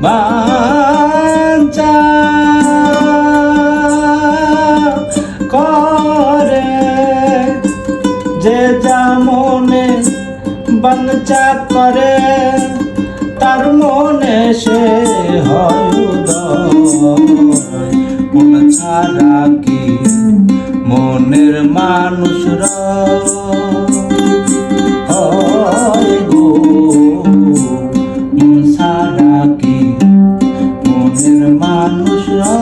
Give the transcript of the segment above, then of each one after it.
বাঞ্ছা করে যে যা মনে বাঞ্ছা করে তার মনে সে হয় উদয়। মন ছাড়া কি মনের মানুষরা হয় গো, মন ছাড়া কি মনের মানুষরা।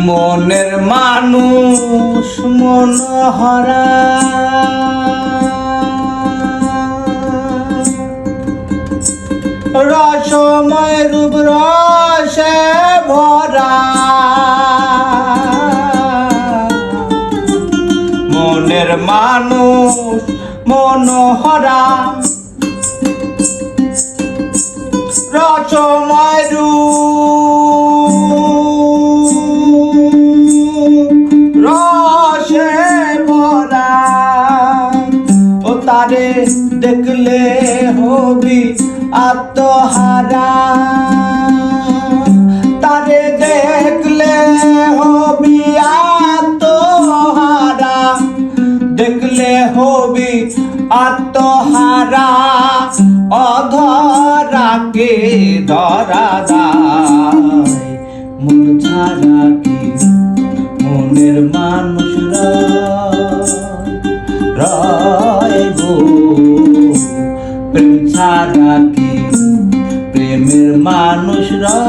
মনের মানুষ মনোহরা রসময় রূপ রসে ভরা। মনের মানুষ মনোহরা রসময় রসে ভরা। ও তারে দেখলে হবি আত্মহারা, তারে দেখলে হবি আত্মহারা, দেখলে হবি আত্মহারা। অধরাকে ধরা যায়, মন ছাড়া কি মনের মানুষরা রয় গো, প্রেম ছাড়া কি প্রেমের মানুষরা।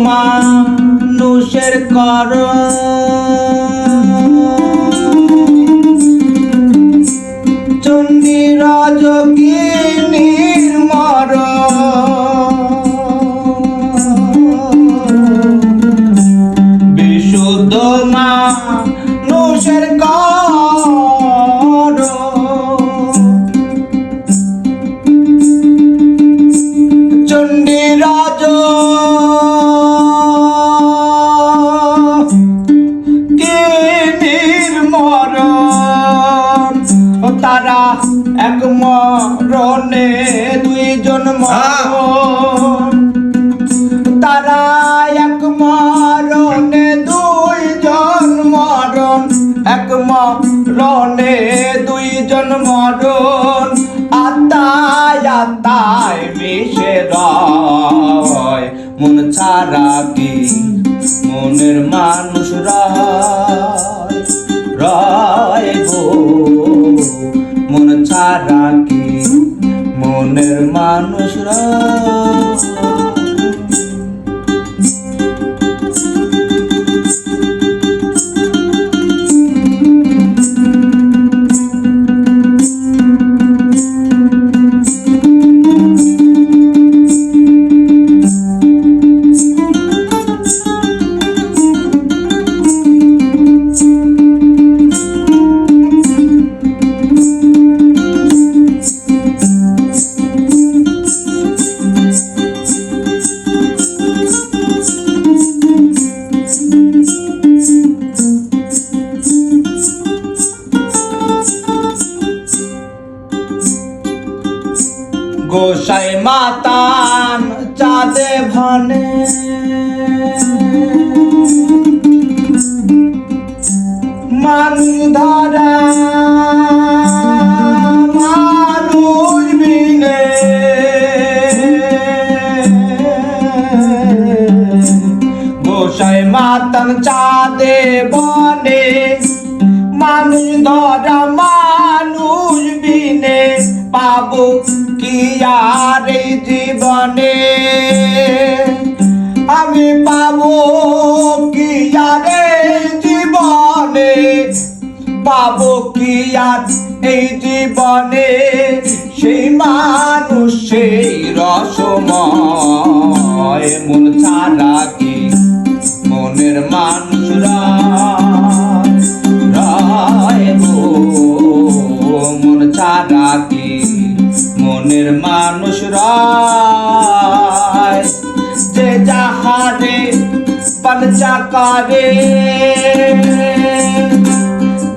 মানুষের কর চণ্ডী রজকিনীর মর, বিশুদ্ধ মানুষের কর চণ্ডী রজ তারা এক মরণে দুইজন মরণ, তারা এক মরণে দুইজন মরণ, এক মরণে দুইজন মরণ। আত্মায় আত্মায় মিশে রয়, মন ছাড়া কি মনের মানুষ রয় রয় গো, মন ছাড়া কি মনের মানুষরা। গোসাই মাতান চাঁদে ভানে মানুষ ধরা মানুষ বিনে গোসাই মাতান চাঁদে বনে মানুষ ধরা মানুষ বিনে পাবো কি আর এই জীবনে আমি পাবো কি আর এই জীবনে পাবো কি আর এই জীবনে সেই মানুষ সেই রসময় মন ছাড়া কি মনের মানুষরা মন ছাড়া কি মনের মানুষরা যে যাহারে বাঞ্ছা করে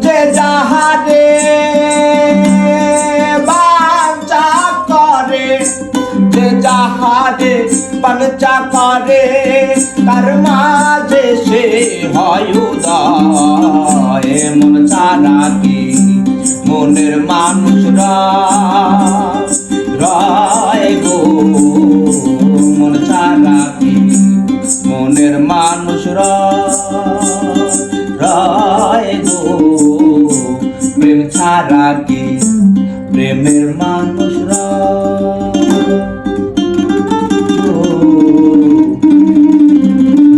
যে যাহারে বাঞ্ছা করে যে যাহারে বাঞ্ছা করে তার মাঝে সে হয় উদয় মন ছাড়া কি মনের মানুষরা রায় গো মন ছাড়া কি মনের মানুষরা রায় গো প্রেম ছাড়া কি প্রেমের মানুষরা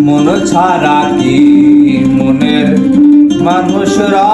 মন ছাড়া কি মনের মানুষরা